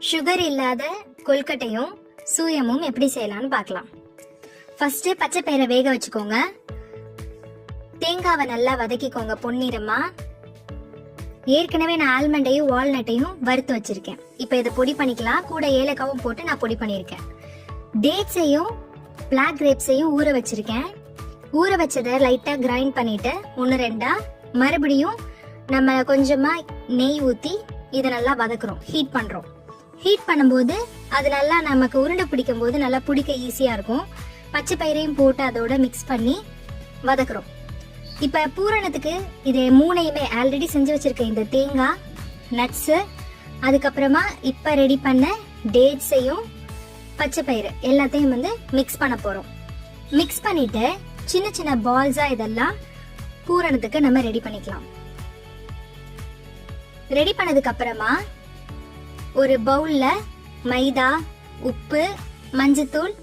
Sugar இல்லாத கொல்கட்டையும் சூயமும் எப்படி செய்யலாம்னு பார்க்கலாம். ஃபர்ஸ்ட் பச்சை பயிரை வேக வச்சுக்கோங்க. தேங்காவை நல்லா வதக்கிக்கோங்க பொன்னிறமா. ஏற்கனவே நான் ஆல்மண்டையும் வால்நட்டையும் வறுத்து வச்சிருக்கேன். இப்போ இதை பொடி பண்ணிக்கலாம். கூட ஏலக்காவும் போட்டு நான் பொடி பண்ணியிருக்கேன். டேட்ஸையும் பிளாக் கிரேப்ஸையும் ஊற வச்சிருக்கேன். ஊற வச்சதை லைட்டா கிரைண்ட் பண்ணிட்டு 1-2 மறுபடியும் நம்ம கொஞ்சமா நெய் ஊத்தி இதை நல்லா வதக்குறோம், ஹீட் பண்றோம். ஹீட் பண்ணும்போது அது நல்லா நமக்கு உருண்டை பிடிக்கும் போது நல்லா பிடிக்க ஈஸியா இருக்கும். பச்சை பயிரையும் போட்டு அதோட மிக்ஸ் பண்ணி வதக்குறோம். இப்ப பூரணத்துக்கு இது 3யுமே ஆல்ரெடி செஞ்சு வச்சிருக்கேன். இந்த தேங்காய், நட்ஸ், அதுக்கப்புறமா இப்ப ரெடி பண்ண டேட்ஸையும் பச்சை பயிறு எல்லாத்தையும் மிக்ஸ் பண்ண போறோம். மிக்ஸ் பண்ணிட்டு சின்ன சின்ன பால்ஸா இதெல்லாம் பூரணத்துக்கு நம்ம ரெடி பண்ணிக்கலாம். ரெடி பண்ணதுக்கு அப்புறமா ஒரு பவுல்ல மைதா, உப்பு, மஞ்சத்தூள்,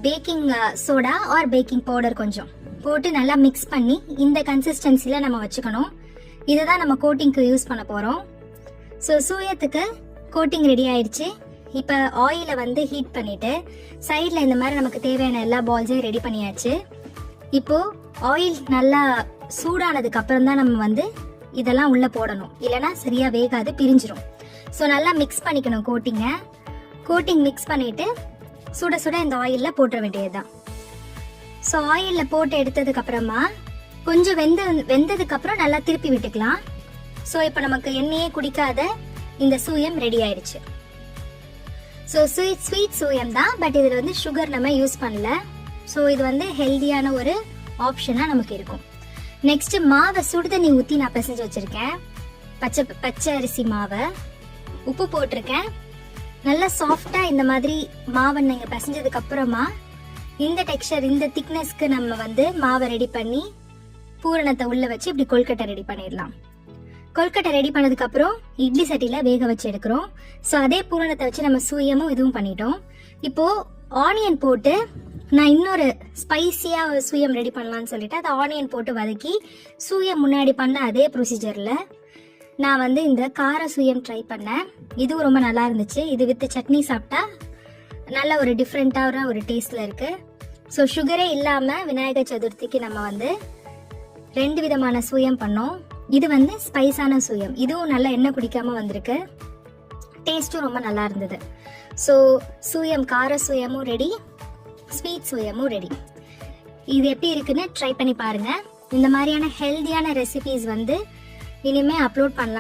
baking soda or baking powder கொஞ்சம் போட்டு நல்லா மிக்ஸ் பண்ணி இந்த கன்சிஸ்டன்சில நம்ம வச்சுக்கணும். இதுதான் நம்ம கோட்டிங்க்கு யூஸ் பண்ண போறோம். ஸோ சூயத்துக்கு கோட்டிங் ரெடி ஆயிடுச்சு. இப்போ ஆயிலை ஹீட் பண்ணிட்டு சைடில் இந்த மாதிரி நமக்கு தேவையான எல்லா பால்ஸையும் ரெடி பண்ணியாச்சு. இப்போ ஆயில் நல்லா சூடானதுக்கு அப்புறம் தான் நம்ம இதெல்லாம் உள்ள போடணும், இல்லைன்னா சரியா வேகாது, பிரிஞ்சிடும். ஸோ நல்லா மிக்ஸ் பண்ணிக்கணும் கோட்டிங்கை. கோட்டிங் மிக்ஸ் பண்ணிட்டு சுட சுட இந்த ஆயிலில் போட்டுற வேண்டியதுதான். ஸோ ஆயிலில் போட்டு எடுத்ததுக்கு அப்புறமா கொஞ்சம் வெந்ததுக்கு அப்புறம் நல்லா திருப்பி விட்டுக்கலாம். ஸோ இப்போ நமக்கு எண்ணெயே குடிக்காத இந்த சூயம் ரெடி ஆயிடுச்சு. ஸோ ஸ்வீட் சூயம் தான், பட் இதில் சுகர் நம்ம யூஸ் பண்ணல. ஸோ இது ஹெல்தியான ஒரு ஆப்ஷனாக நமக்கு இருக்கும். நெக்ஸ்ட் மாவை சுடுதண்ணி ஊற்றி நான் பிசைஞ்சு வச்சிருக்கேன். பச்சை அரிசி மாவை உப்பு போட்டிருக்கேன். நல்லா சாஃப்டா இந்த மாதிரி மாவை நீங்கள் பிசைஞ்சதுக்கு அப்புறமா இந்த டெக்ஸ்சர், இந்த திக்னஸ்க்கு நம்ம மாவை ரெடி பண்ணி பூரணத்தை உள்ள வச்சு இப்படி கொல்கட்டை ரெடி பண்ணிடலாம். கொல்கட்டை ரெடி பண்ணதுக்கு அப்புறம் இட்லி சட்டியில வேக வச்சு எடுக்கிறோம். ஸோ அதே பூரணத்தை வச்சு நம்ம சூயமும் இதுவும் பண்ணிட்டோம். இப்போ ஆனியன் போட்டு நான் இன்னொரு ஸ்பைசியா சூயம் ரெடி பண்ணலாம்னு சொல்லிட்டு அதை ஆனியன் போட்டு வதக்கி சூயம் முன்னாடி பண்ண அதே ப்ரொசீஜர்ல நான் இந்த கார சூயம் ட்ரை பண்ணேன். இதுவும் ரொம்ப நல்லா இருந்துச்சு. இது வித் சட்னி சாப்பிட்டா நல்ல ஒரு டிஃப்ரெண்டான ஒரு டேஸ்ட்ல இருக்கு. ஸோ சுகரே இல்லாம விநாயகர் சதுர்த்திக்கு நம்ம 2 விதமான சூயம் பண்ணோம். இது ஸ்பைஸான சூயம், இதுவும் நல்லா எண்ணெய் குடிக்காம வந்திருக்கு. டேஸ்டும் ரொம்ப நல்லா இருந்தது. ஸோ சூயம், கார சூயமும் ரெடி, ஸ்வீட் சூயமும் ரெடி. இது எப்படி இருக்குன்னு ட்ரை பண்ணி பாருங்க. இந்த மாதிரியான ஹெல்தியான ரெசிபிஸ் இனிமே அப்லோட் பண்ணலாம்.